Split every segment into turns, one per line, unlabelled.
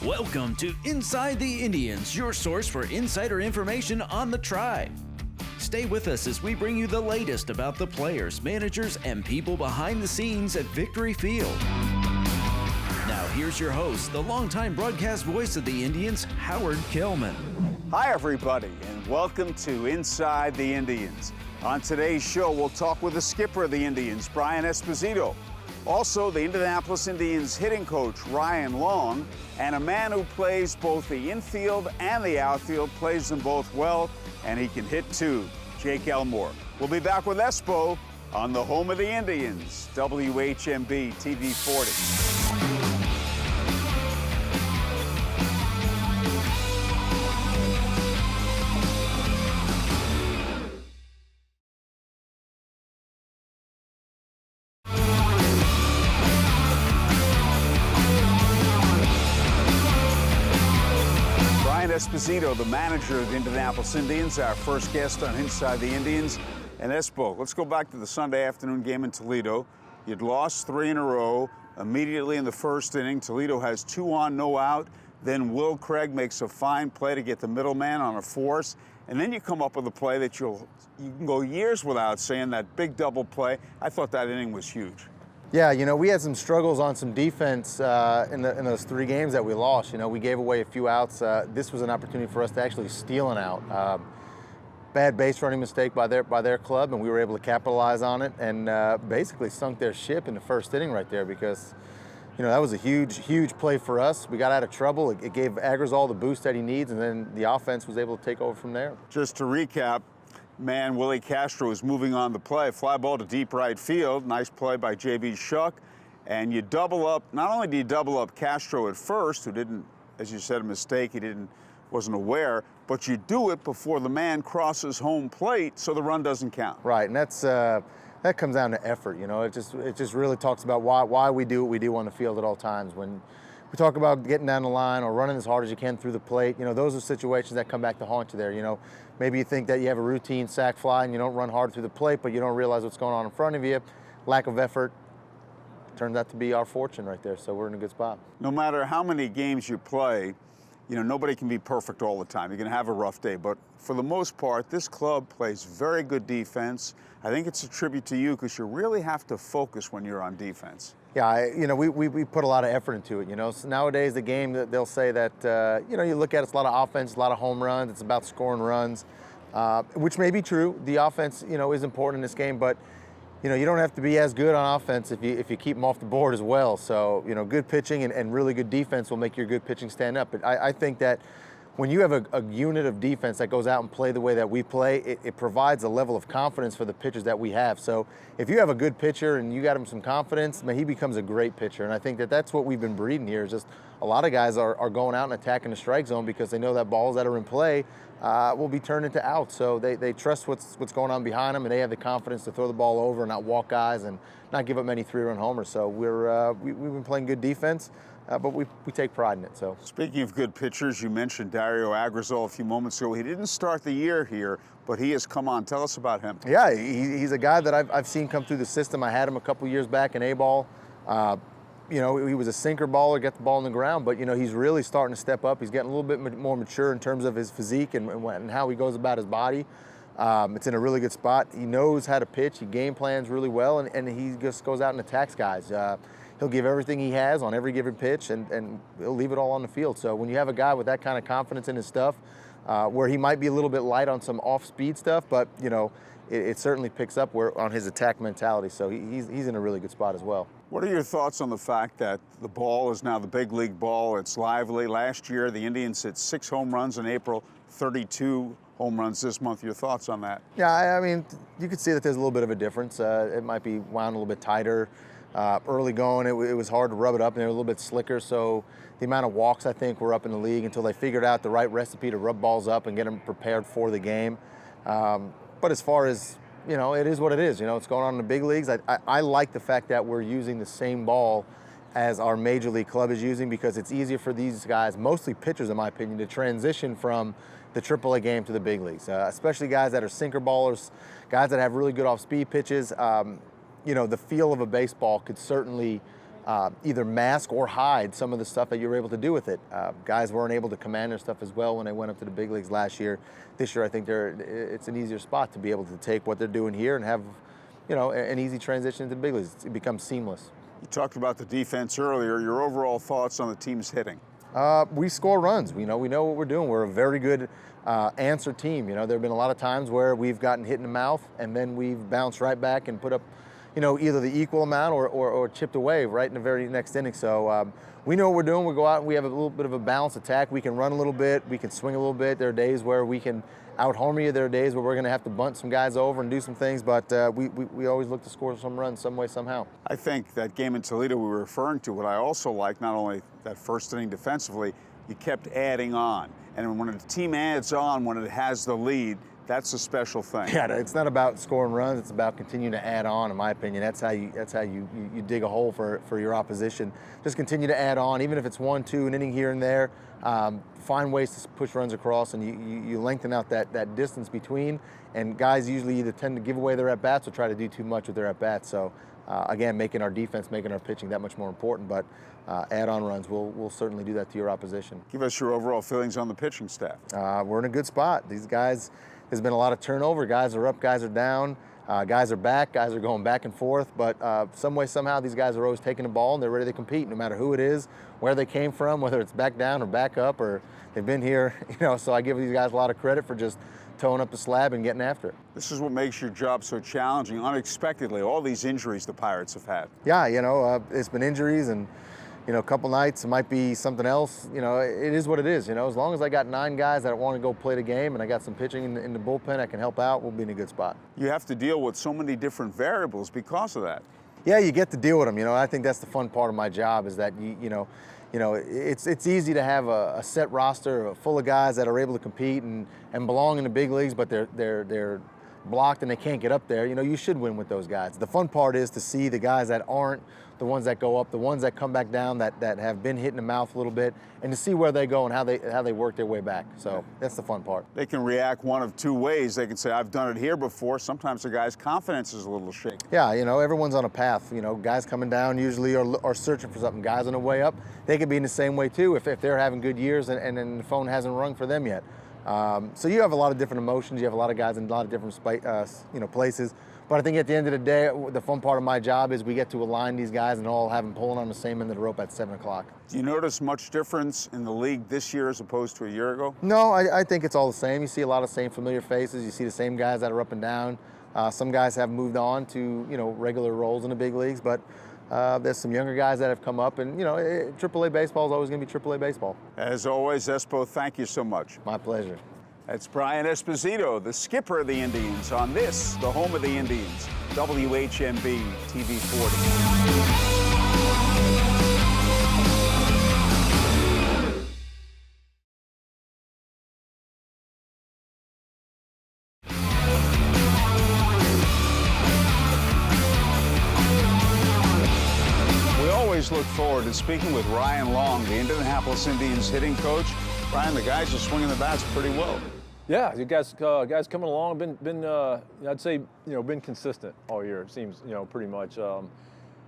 Welcome to Inside the Indians, your source for insider information on the Tribe. Stay with us as we bring you the latest about the players, managers, and people behind the scenes at Victory Field. Now here's your host, the longtime broadcast voice of the Indians, Howard Kellman.
Hi everybody, and welcome to Inside the Indians. On today's show, we'll talk with the skipper of the Indians, Brian Esposito. Also, the Indianapolis Indians hitting coach, Ryan Long, and a man who plays both the infield and the outfield, plays them both well, and he can hit too, Jake Elmore. We'll be back with Espo on the home of the Indians, WHMB TV 40. Esposito, the manager of the Indianapolis Indians, our first guest on Inside the Indians. And Espo, let's go back to the Sunday afternoon game in Toledo. You'd lost 3 in a row. Immediately in the first inning, Toledo has 2 on, no out. Then Will Craig makes a fine play to get the middleman on a force. And then you come up with a play that you can go years without saying, that big double play. I thought that inning was huge.
Yeah, you know, we had some struggles on some defense in those 3 games that we lost. You know, we gave away a few outs. This was an opportunity for us to actually steal an out. Bad base running mistake by their club, and we were able to capitalize on it and basically sunk their ship in the first inning right there because, you know, that was a huge play for us. We got out of trouble. It gave Agrizal the boost that he needs, and then the offense was able to take over from there.
Just to recap, man, Willie Castro is moving on the play. Fly ball to deep right field. Nice play by J.B. Shuck. And you double up, not only do you double up Castro at first, who didn't, as you said, a mistake, wasn't aware, but you do it before the man crosses home plate so the run doesn't count.
Right, and that comes down to effort, you know. It just really talks about why we do what we do on the field at all times. When we talk about getting down the line or running as hard as you can through the plate, you know, those are situations that come back to haunt you there, you know. Maybe you think that you have a routine sac fly and you don't run hard through the plate, but you don't realize what's going on in front of you. Lack of effort turns out to be our fortune right there, so we're in a good spot.
No matter how many games you play, you know, nobody can be perfect all the time. You're going to have a rough day, but for the most part, this club plays very good defense. I think it's a tribute to you because you really have to focus when you're on defense.
Yeah, you know, we put a lot of effort into it, you know. So nowadays, the game, they'll say that, you know, you look at it's a lot of offense, a lot of home runs. It's about scoring runs, which may be true. The offense, you know, is important in this game, but, you know, you don't have to be as good on offense if you keep them off the board as well. So, you know, good pitching and really good defense will make your good pitching stand up. But I think that when you have a unit of defense that goes out and play the way that we play, it provides a level of confidence for the pitchers that we have. So if you have a good pitcher and you got him some confidence, man, he becomes a great pitcher. And I think that that's what we've been breeding here is just a lot of guys are going out and attacking the strike zone because they know that balls that are in play will be turned into outs. So they trust what's going on behind them, and they have the confidence to throw the ball over and not walk guys and not give up many 3-run homers. So we've been playing good defense. But we take pride in it. So,
speaking of good pitchers, you mentioned Dario Agrizal a few moments ago. He didn't start the year here, but he has come on. Tell us about him.
Yeah, he's a guy that I've seen come through the system. I had him a couple years back in A-ball. You know, he was a sinker baller, get the ball on the ground, but, you know, he's really starting to step up. He's getting a little bit more mature in terms of his physique and how he goes about his body. It's in a really good spot. He knows how to pitch. He game plans really well, and he just goes out and attacks guys. He'll give everything he has on every given pitch, and he'll leave it all on the field. So when you have a guy with that kind of confidence in his stuff, where he might be a little bit light on some off-speed stuff, but, you know, it certainly picks up on his attack mentality. So he's in a really good spot as well.
What are your thoughts on the fact that the ball is now the big league ball? It's lively. Last year, the Indians hit 6 home runs in April, 32 home runs this month. Your thoughts on that?
Yeah, I mean, you could see that there's a little bit of a difference. It might be wound a little bit tighter. Early going, it was hard to rub it up, and they were a little bit slicker, so the amount of walks, I think, were up in the league until they figured out the right recipe to rub balls up and get them prepared for the game. But as far as, you know, it is what it is. You know, it's going on in the big leagues. I like the fact that we're using the same ball as our major league club is using because it's easier for these guys, mostly pitchers in my opinion, to transition from the AAA game to the big leagues, especially guys that are sinker ballers, guys that have really good off-speed pitches. You know, the feel of a baseball could certainly either mask or hide some of the stuff that you were able to do with it. Guys weren't able to command their stuff as well when they went up to the big leagues last year. This year, I think it's an easier spot to be able to take what they're doing here and have, you know, an easy transition to the big leagues. It becomes seamless.
You talked about the defense earlier. Your overall thoughts on the team's hitting?
We score runs. We know what we're doing. We're a very good answer team. You know, there have been a lot of times where we've gotten hit in the mouth and then we've bounced right back and put up, you know, either the equal amount or chipped away right in the very next inning. So we know what we're doing. We go out and we have a little bit of a balanced attack. We can run a little bit. We can swing a little bit. There are days where we can out-homer you. There are days where we're going to have to bunt some guys over and do some things, but we always look to score some runs some way, somehow.
I think that game in Toledo we were referring to, what I also like, not only that first inning defensively, you kept adding on. And when a team adds on, when it has the lead, that's a special thing.
Yeah, it's not about scoring runs. It's about continuing to add on. In my opinion, that's how you dig a hole for your opposition. Just continue to add on, even if it's 1-2, an inning here and there. Find ways to push runs across, and you lengthen out that distance between. And guys usually either tend to give away their at bats or try to do too much with their at bats. So again, making our defense, making our pitching that much more important. But add-on runs will certainly do that to your opposition.
Give us your overall feelings on the pitching staff.
We're in a good spot. These guys. There's been a lot of turnover. Guys are up, guys are down, guys are back, guys are going back and forth. But some way, somehow, these guys are always taking the ball and they're ready to compete, no matter who it is, where they came from, whether it's back down or back up, or they've been here. You know, so I give these guys a lot of credit for just towing up the slab and getting after it.
This is what makes your job so challenging. Unexpectedly, all these injuries the Pirates have had.
Yeah, you know, it's been injuries and. You know, a couple nights, it might be something else. You know, it is what it is. You know, as long as I got 9 guys that want to go play the game and I got some pitching in the bullpen that can help out, we'll be in a good spot.
You have to deal with so many different variables because of that.
Yeah, you get to deal with them. You know, I think that's the fun part of my job is that, you know, it's easy to have a set roster full of guys that are able to compete and belong in the big leagues, but they're blocked and they can't get up there. You know, you should win with those guys. The fun part is to see the guys that aren't, the ones that go up, the ones that come back down, that have been hit in the mouth a little bit, and to see where they go and how they work their way back. So that's the fun part.
They can react one of 2 ways. They can say, I've done it here before. Sometimes the guy's confidence is a little shaky.
Yeah, you know, everyone's on a path. You know, guys coming down usually are searching for something. Guys on the way up, they could be in the same way too if they're having good years and then the phone hasn't rung for them yet. So you have a lot of different emotions. You have a lot of guys in a lot of different places. But I think at the end of the day, the fun part of my job is we get to align these guys and all have them pulling on the same end of the rope at 7 o'clock.
Do you notice much difference in the league this year as opposed to a year ago?
No, I think it's all the same. You see a lot of same familiar faces. You see the same guys that are up and down. Some guys have moved on to, you know, regular roles in the big leagues, but there's some younger guys that have come up, and, you know, AAA baseball is always going to be AAA baseball.
As always, Espo, thank you so much.
My pleasure.
That's Brian Esposito, the skipper of the Indians, on this, the home of the Indians, WHMB TV 40. We always look forward to speaking with Ryan Long, the Indianapolis Indians hitting coach. Ryan, the guys are swinging the bats pretty well.
Yeah, you guys coming along. Been I'd say, you know, been consistent all year. It seems, you know, pretty much.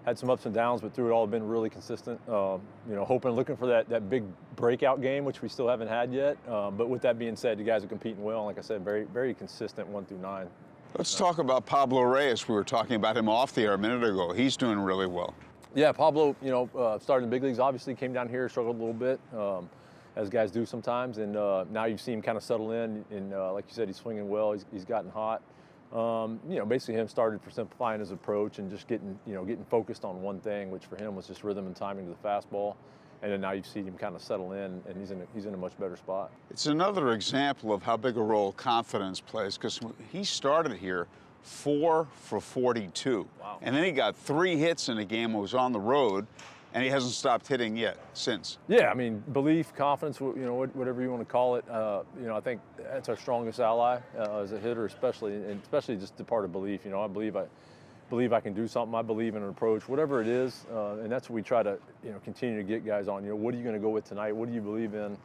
Had some ups and downs, but through it all, been really consistent. You know, looking for that big breakout game, which we still haven't had yet. But with that being said, you guys are competing well. Like I said, very, very consistent 1 through 9.
Let's talk about Pablo Reyes. We were talking about him off the air a minute ago. He's doing really well. Yeah,
Pablo, you know, started in the big leagues. Obviously, came down here, struggled a little bit. As guys do sometimes, and now you've seen him kind of settle in, and like you said, he's swinging well. He's gotten hot. You know, basically him started for simplifying his approach and just getting focused on one thing, which for him was just rhythm and timing to the fastball. And then now you've seen him kind of settle in, and he's in a much better spot.
It's another example of how big a role confidence plays, because he started here 4 for 42.
Wow.
And then he got 3 hits in a game that was on the road. And he hasn't stopped hitting yet since.
Yeah, I mean, belief, confidence, you know, whatever you want to call it. You know, I think that's our strongest ally as a hitter, especially just the part of belief. You know, I believe I can do something. I believe in an approach, whatever it is, and that's what we try to, you know, continue to get guys on. You know, what are you going to go with tonight? What do you believe in?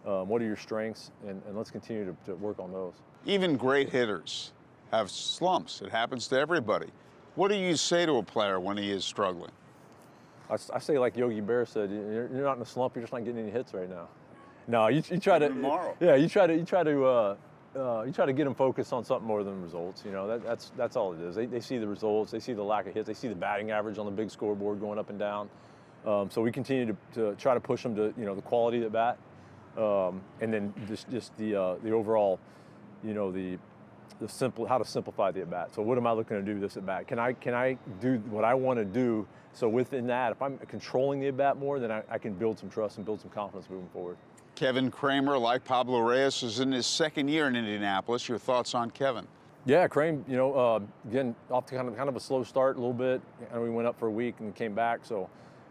What are your strengths? And let's continue to work on those.
Even great hitters have slumps. It happens to everybody. What do you say to a player when he is struggling?
I say like Yogi Berra said, you're not in a slump. You're just not getting any hits right now. No, you try to.
Tomorrow.
Yeah, you try to get them focused on something more than results. You know, that's all it is. They see the results. They see the lack of hits. They see the batting average on the big scoreboard going up and down. So we continue to try to push them to, you know, the quality of the bat, and then just the overall, you know, how to simplify the at bat. So what am I looking to do this at bat? Can I do what I want to do? So within that, if I'm controlling the at bat more, then I can build some trust and build some confidence moving forward.
Kevin Kramer, like Pablo Reyes, is in his second year in Indianapolis. Your thoughts on Kevin?
Yeah, Kramer, you know, again, off to kind of a slow start a little bit. And we went up for a week and came back, so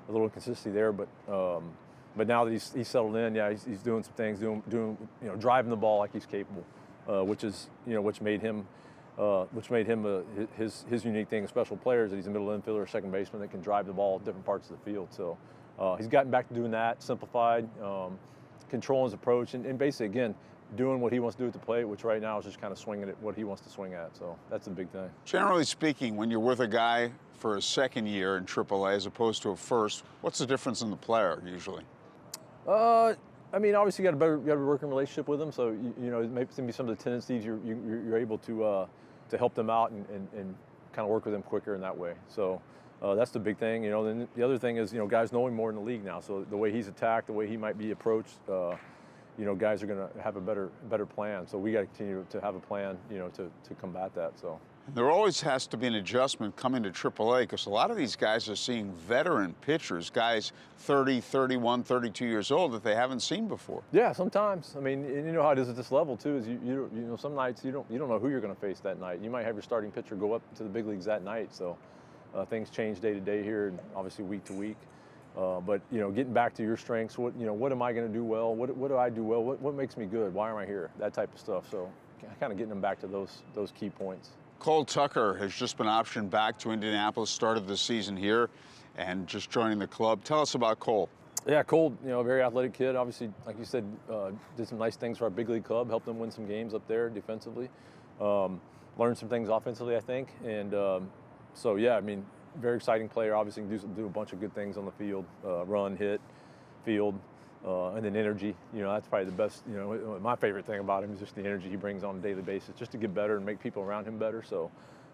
a little inconsistency there. But now that he's settled in, yeah, he's doing some things, doing you know, driving the ball like he's capable, which made him his unique thing. A special player is that he's a middle infielder, a second baseman that can drive the ball different parts of the field. So he's gotten back to doing that, simplified. Controlling his approach, and basically, again, doing what he wants to do at the plate, which right now is just kind of swinging at what he wants to swing at. So that's a big thing.
Generally speaking, when you're with a guy for a second year in AAA as opposed to a first, what's the difference in the player usually?
I mean, obviously, you got a working relationship with him, so you know, maybe some of the tendencies you're able to help them out and kind of work with them quicker in that way. So. That's the big thing, you know. Then the other thing is, you know, guys know him more in the league now. So the way he's attacked, the way he might be approached, you know, guys are going to have a better plan. So we got to continue to have a plan, you know, to combat that. So
there always has to be an adjustment coming to AAA because a lot of these guys are seeing veteran pitchers, guys 30, 31, 32 years old that they haven't seen before.
Yeah, sometimes. I mean, and you know how it is at this level too. Is you know, some nights you don't know who you're going to face that night. You might have your starting pitcher go up to the big leagues that night. So. Things change day to day here, and obviously week to week. But you know, getting back to your strengths, what am I going to do well? What do I do well? What makes me good? Why am I here? That type of stuff. So, kind of getting them back to those key points.
Cole Tucker has just been optioned back to Indianapolis. Started the season here, and just joining the club. Tell us about Cole.
Yeah, Cole, you know, a very athletic kid. Obviously, like you said, did some nice things for our big league club. Helped them win some games up there defensively. Learned some things offensively, I think, and. So yeah, I mean, very exciting player. Obviously, can do a bunch of good things on the field, run, hit, field, and then energy. You know, that's probably the best. You know, my favorite thing about him is just the energy he brings on a daily basis, just to get better and make people around him better. So,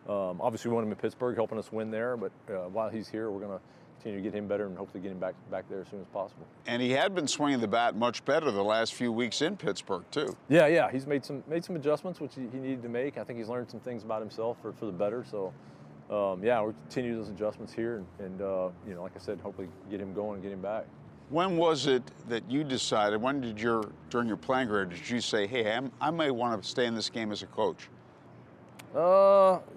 obviously, we want him in Pittsburgh, helping us win there. But while he's here, we're going to continue to get him better and hopefully get him back there as soon as possible.
And he had been swinging the bat much better the last few weeks in Pittsburgh too.
Yeah, he's made some adjustments which he needed to make. I think he's learned some things about himself for the better. So. Yeah, we'll continue those adjustments here, and you know, like I said, hopefully get him going and get him back.
When was it that you decided? During your playing career, did you say, "Hey, I may want to stay in this game as a coach"?
You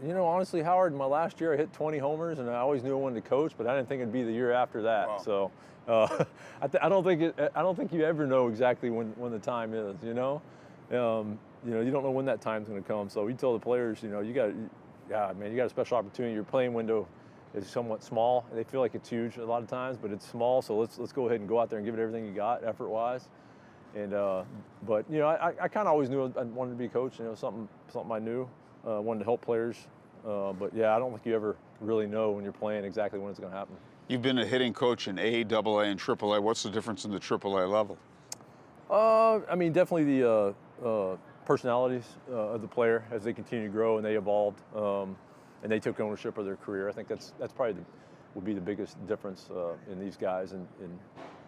know, honestly, Howard, in my last year, I hit 20 homers, and I always knew I wanted to coach, but I didn't think it'd be the year after that.
Wow.
So, I don't think you ever know exactly when the time is. You know, you don't know when that time's going to come. So we tell the players, you know, you got a special opportunity. Your playing window is somewhat small. They feel like it's huge a lot of times, but it's small. So let's go ahead and go out there and give it everything you got, effort-wise. And but you know, I kind of always knew I wanted to be a coach. You know, something I knew. Wanted to help players. But yeah, I don't think you ever really know when you're playing exactly when it's going to happen.
You've been a hitting coach in A, AA, and AAA. What's the difference in the AAA level?
I mean, definitely the personalities of the player as they continue to grow and they evolved, and they took ownership of their career. I think that's probably would be the biggest difference in these guys, and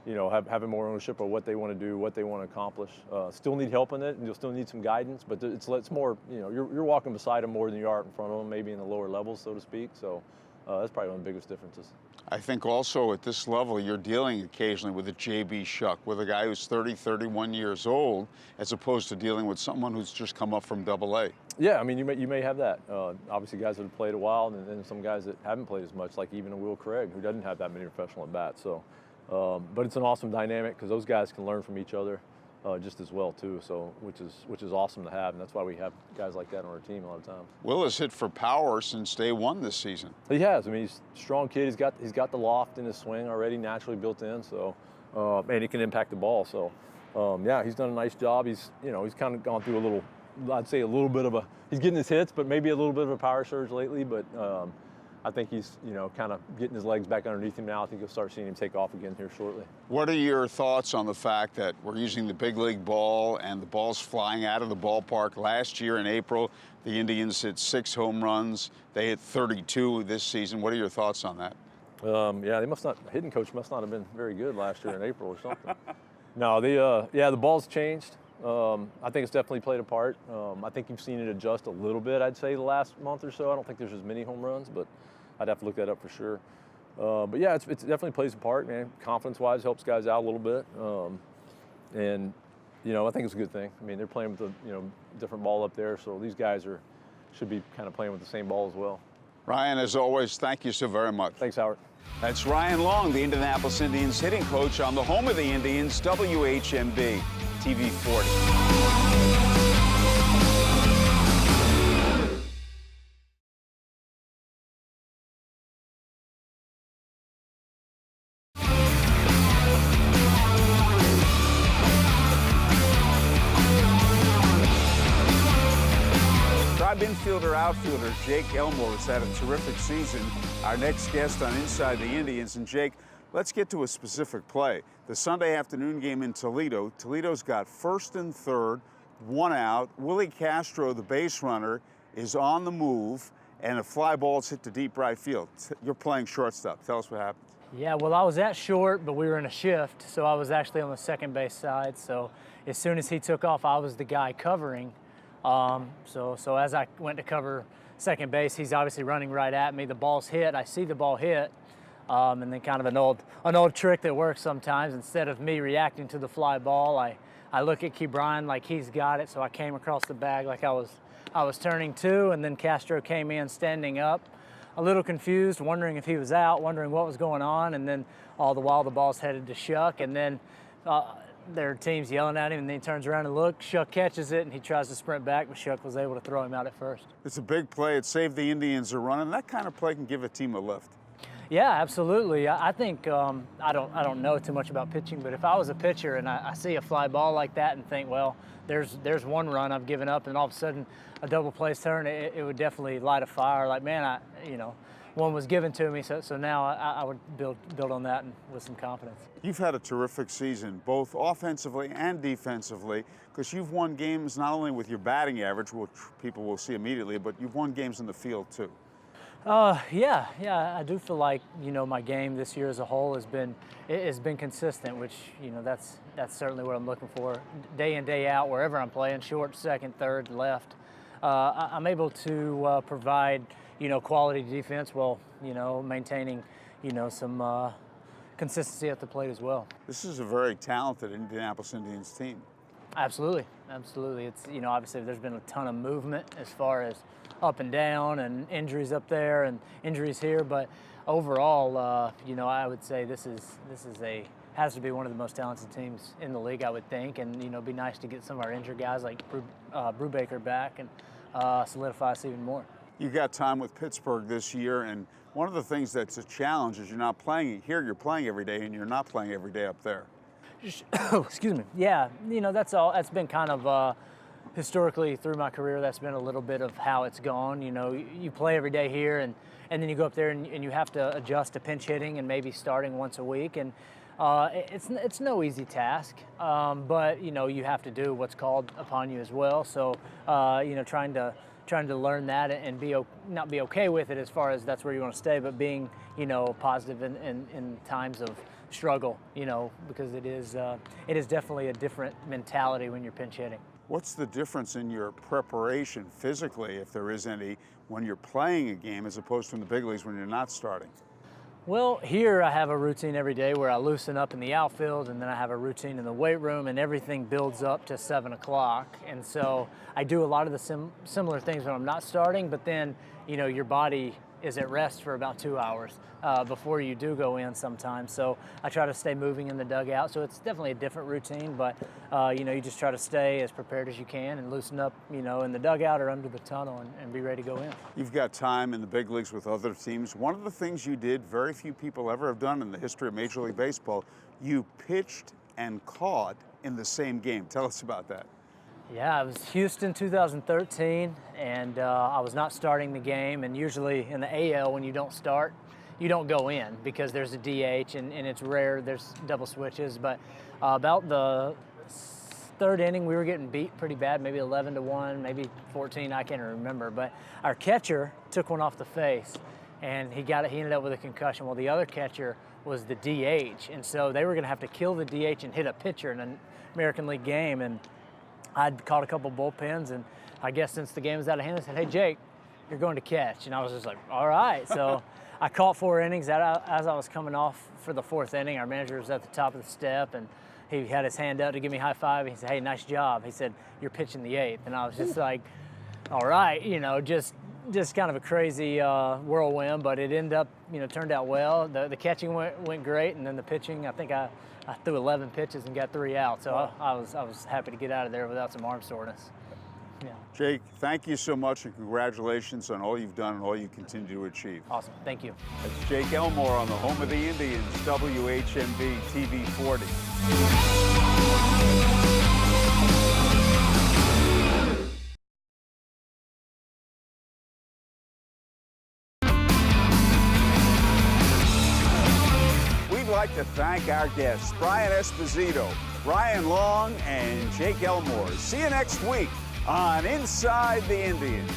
you know, having more ownership of what they want to do, what they want to accomplish. Still need help in it, and you'll still need some guidance, but it's more, you know, you're walking beside them more than you are in front of them, maybe in the lower levels, so to speak. So that's probably one of the biggest differences.
I think also at this level, you're dealing occasionally with a J.B. Shuck, with a guy who's 30, 31 years old, as opposed to dealing with someone who's just come up from AA.
Yeah, I mean, you may have that. Obviously, guys that have played a while, and then some guys that haven't played as much, like even a Will Craig, who doesn't have that many professional at-bats. So, but it's an awesome dynamic because those guys can learn from each other just as well too. So, which is awesome to have, and that's why we have guys like that on our team a lot of times.
Will has hit for power since day one this season.
He has. I mean, he's a strong kid. He's got the loft in his swing already naturally built in. So, and he can impact the ball. So, yeah, he's done a nice job. He's kind of gone through a little, I'd say a little bit of he's getting his hits, but maybe a little bit of a power surge lately. But I think he's, kind of getting his legs back underneath him now. I think you'll start seeing him take off again here shortly.
What are your thoughts on the fact that we're using the big league ball and the ball's flying out of the ballpark? Last year in April, the Indians hit 6 home runs. They hit 32 this season. What are your thoughts on that?
Yeah, hitting coach must not have been very good last year in April or something. No, the ball's changed. I think it's definitely played a part. I think you've seen it adjust a little bit, I'd say, the last month or so. I don't think there's as many home runs, but I'd have to look that up for sure. But yeah, it definitely plays a part, man. Confidence-wise, helps guys out a little bit. And, I think it's a good thing. I mean, they're playing with a, different ball up there, so these guys should be kind of playing with the same ball as well.
Ryan, as always, thank you so very much.
Thanks, Howard.
That's Ryan Long, the Indianapolis Indians hitting coach on the home of the Indians, WHMB TV 40. Infielder, outfielder Jake Elmore has had a terrific season. Our next guest on Inside the Indians. And Jake, let's get to a specific play. The Sunday afternoon game in Toledo. Toledo's got first and third, 1 out. Willie Castro, the base runner, is on the move, and a fly ball's hit to deep right field. You're playing shortstop. Tell us what happened.
Yeah, well, I was at short, but we were in a shift, so I was actually on the second base side. So as soon as he took off, I was the guy covering. So as I went to cover second base, he's obviously running right at me. The ball's hit. I see the ball hit, and then kind of an old trick that works sometimes. Instead of me reacting to the fly ball, I look at Ke'Bryan like he's got it. So I came across the bag like I was turning to, and then Castro came in standing up, a little confused, wondering if he was out, wondering what was going on, and then all the while the ball's headed to Shuck, and then their team's yelling at him, and then he turns around and looks. Shuck catches it, and he tries to sprint back, but Shuck was able to throw him out at first.
It's a big play. It saved the Indians a run, and that kind of play can give a team a lift.
Yeah, absolutely. I think I don't know too much about pitching, but if I was a pitcher and I see a fly ball like that and think, well, there's one run I've given up, and all of a sudden a double plays turn, it would definitely light a fire. Like, man, one was given to me, so now I would build on that and with some confidence.
You've had a terrific season, both offensively and defensively, because you've won games not only with your batting average, which people will see immediately, but you've won games in the field too.
Yeah, I do feel like my game this year as a whole has been consistent, which that's certainly what I'm looking for, day in, day out, wherever I'm playing, short, second, third, left. I'm able to provide quality defense while maintaining some consistency at the plate as well.
This is a very talented Indianapolis Indians team.
Absolutely. It's obviously there's been a ton of movement as far as up and down and injuries up there and injuries here, but overall, I would say this has to be one of the most talented teams in the league, I would think, and it'd be nice to get some of our injured guys like Brubaker back and solidify us even more.
You got time with Pittsburgh this year, and one of the things that's a challenge is you're not playing here. You're playing every day, and you're not playing every day up there.
Excuse me. Yeah, that's all. That's been kind of historically through my career. That's been a little bit of how it's gone. You play every day here, and then you go up there and you have to adjust to pinch hitting and maybe starting once a week, and it's no easy task. But you have to do what's called upon you as well. So trying to learn that and not be okay with it as far as that's where you want to stay, but being positive in times of struggle, because it is definitely a different mentality when you're pinch hitting.
What's the difference in your preparation physically, if there is any, when you're playing a game as opposed to in the big leagues when you're not starting?
Well, here I have a routine every day where I loosen up in the outfield, and then I have a routine in the weight room, and everything builds up to 7 o'clock. And so I do a lot of the similar things when I'm not starting, but then, your body is at rest for about 2 hours before you do go in sometimes. So I try to stay moving in the dugout. So it's definitely a different routine, but you just try to stay as prepared as you can and loosen up, in the dugout or under the tunnel and be ready to go in.
You've got time in the big leagues with other teams. One of the things you did, very few people ever have done in the history of Major League Baseball, you pitched and caught in the same game. Tell us about that.
Yeah, it was Houston 2013, and I was not starting the game. And usually in the AL, when you don't start, you don't go in because there's a DH, and it's rare there's double switches. But about the third inning, we were getting beat pretty bad, maybe 11-1, maybe 14, I can't remember. But our catcher took one off the face, and he ended up with a concussion. Well, the other catcher was the DH, and so they were going to have to kill the DH and hit a pitcher in an American League game. And I'd caught a couple bullpens, and I guess since the game was out of hand, I said, "Hey, Jake, you're going to catch." And I was just like, all right. So I caught 4 innings. As I was coming off for the 4th inning, our manager was at the top of the step, and he had his hand up to give me a high five. He said, "Hey, nice job." He said, "You're pitching the 8th." And I was just like, all right, just kind of a crazy whirlwind, but it ended up, turned out well. The catching went great, and then the pitching, I think I threw 11 pitches and got 3 out. So I was happy to get out of there without some arm soreness. Yeah.
Jake, thank you so much, and congratulations on all you've done and all you continue to achieve.
Awesome. Thank you.
That's Jake Elmore on the home of the Indians, WHMB TV 40. We'd like to thank our guests, Brian Esposito, Ryan Long, and Jake Elmore. See you next week on Inside the Indians.